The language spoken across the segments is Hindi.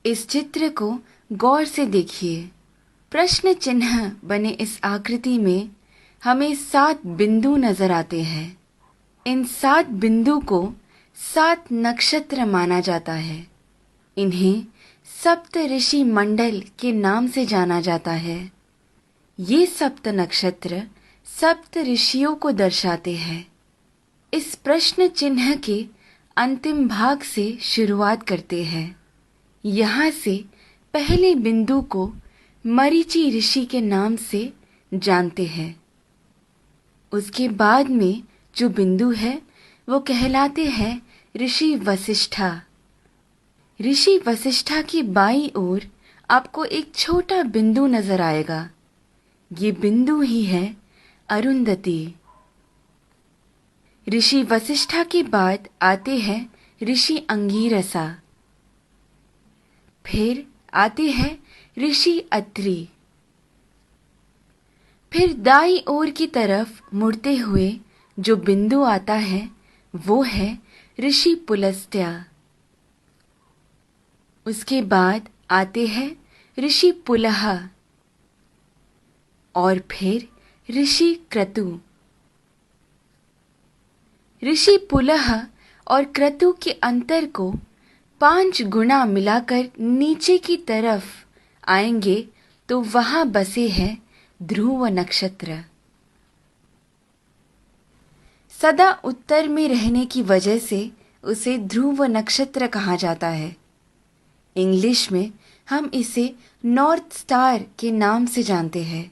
इस चित्र को गौर से देखिए। प्रश्न चिन्ह बने इस आकृति में हमें 7 बिंदु नजर आते हैं। इन 7 बिंदु को 7 नक्षत्र माना जाता है। इन्हें सप्त ऋषि मंडल के नाम से जाना जाता है। ये सप्त नक्षत्र सप्त ऋषियों को दर्शाते हैं। इस प्रश्न चिन्ह के अंतिम भाग से शुरुआत करते हैं। यहाँ से पहले बिंदु को मरीचि ऋषि के नाम से जानते हैं। उसके बाद में जो बिंदु है वो कहलाते हैं ऋषि वशिष्ठा। ऋषि वशिष्ठा की बाईं ओर आपको एक छोटा बिंदु नजर आएगा। ये बिंदु ही है अरुंधति। ऋषि वशिष्ठा के बाद आते हैं ऋषि अंगीरसा। फिर आते हैं ऋषि अत्रि। फिर दाईं ओर की तरफ मुड़ते हुए जो बिंदु आता है वो है ऋषि पुलस्त्य। उसके बाद आते हैं ऋषि पुलह और फिर ऋषि क्रतु। ऋषि पुलह और क्रतु के अंतर को 5 गुना मिलाकर नीचे की तरफ आएंगे तो वहां बसे हैं ध्रुव नक्षत्र। सदा उत्तर में रहने की वजह से उसे ध्रुव नक्षत्र कहा जाता है। इंग्लिश में हम इसे नॉर्थ स्टार के नाम से जानते हैं।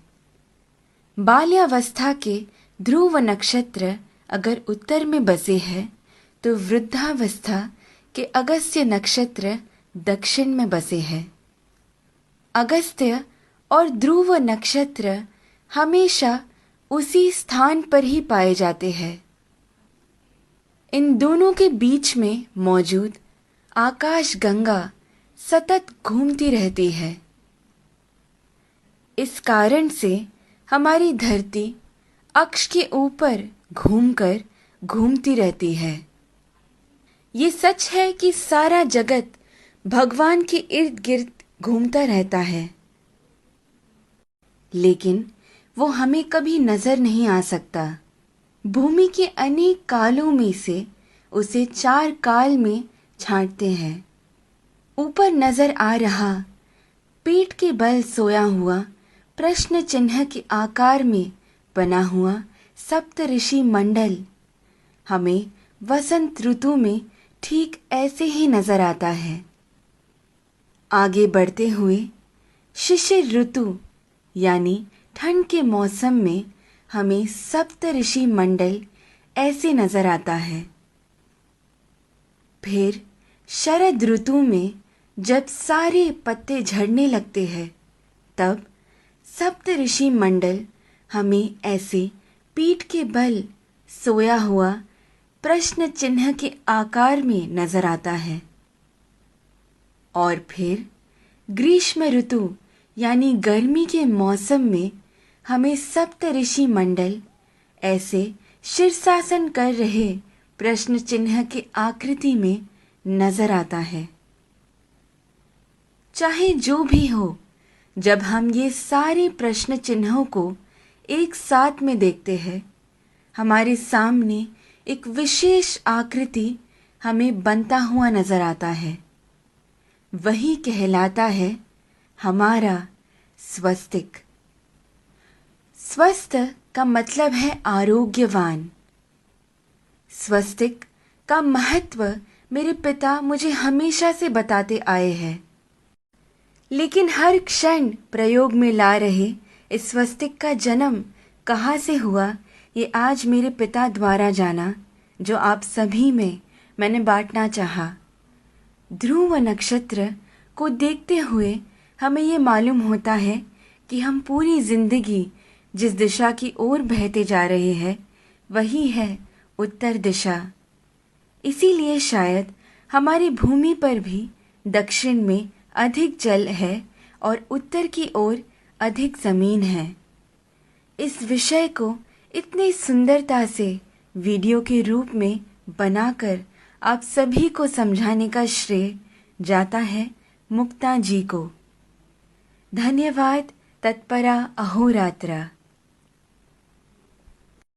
बाल्यावस्था के ध्रुव नक्षत्र अगर उत्तर में बसे हैं तो वृद्धावस्था के अगस्त्य नक्षत्र दक्षिण में बसे हैं। अगस्त्य और ध्रुव नक्षत्र हमेशा उसी स्थान पर ही पाए जाते हैं। इन दोनों के बीच में मौजूद आकाश गंगा सतत घूमती रहती है। इस कारण से हमारी धरती अक्ष के ऊपर घूमकर घूमती रहती है। ये सच है कि सारा जगत भगवान के इर्द गिर्द घूमता रहता है, लेकिन वो हमें कभी नजर नहीं आ सकता। भूमि के अनेक कालों में से उसे 4 काल में छांटते हैं। ऊपर नजर आ रहा पीठ के बल सोया हुआ प्रश्न चिन्ह के आकार में बना हुआ सप्त ऋषि मंडल हमें वसंत ऋतु में ठीक ऐसे ही नजर आता है। आगे बढ़ते हुए शिशिर ऋतु यानी ठंड के मौसम में हमें सप्त ऋषि मंडल ऐसे नजर आता है। फिर शरद ऋतु में जब सारे पत्ते झड़ने लगते हैं तब सप्त ऋषि मंडल हमें ऐसे पीठ के बल सोया हुआ प्रश्न चिन्ह के आकार में नजर आता है। और फिर ग्रीष्म ऋतु यानी गर्मी के मौसम में हमें सप्त ऋषि मंडल ऐसे शीर्षासन कर रहे प्रश्न चिन्ह के आकृति में नजर आता है। चाहे जो भी हो, जब हम ये सारे प्रश्न चिन्हों को एक साथ में देखते हैं, हमारे सामने एक विशेष आकृति हमें बनता हुआ नजर आता है। वही कहलाता है हमारा स्वस्तिक। स्वस्थ का मतलब है आरोग्यवान। स्वस्तिक का महत्व मेरे पिता मुझे हमेशा से बताते आए हैं, लेकिन हर क्षण प्रयोग में ला रहे इस स्वस्तिक का जन्म कहाँ से हुआ ये आज मेरे पिता द्वारा जाना, जो आप सभी में मैंने बांटना चाहा। ध्रुव नक्षत्र को देखते हुए हमें ये मालूम होता है कि हम पूरी जिंदगी जिस दिशा की ओर बहते जा रहे हैं वही है उत्तर दिशा। इसीलिए शायद हमारी भूमि पर भी दक्षिण में अधिक जल है और उत्तर की ओर अधिक जमीन है। इस विषय को इतनी सुंदरता से वीडियो के रूप में बनाकर आप सभी को समझाने का श्रेय जाता है मुक्ता जी को। धन्यवाद तत्परा अहोरात्र।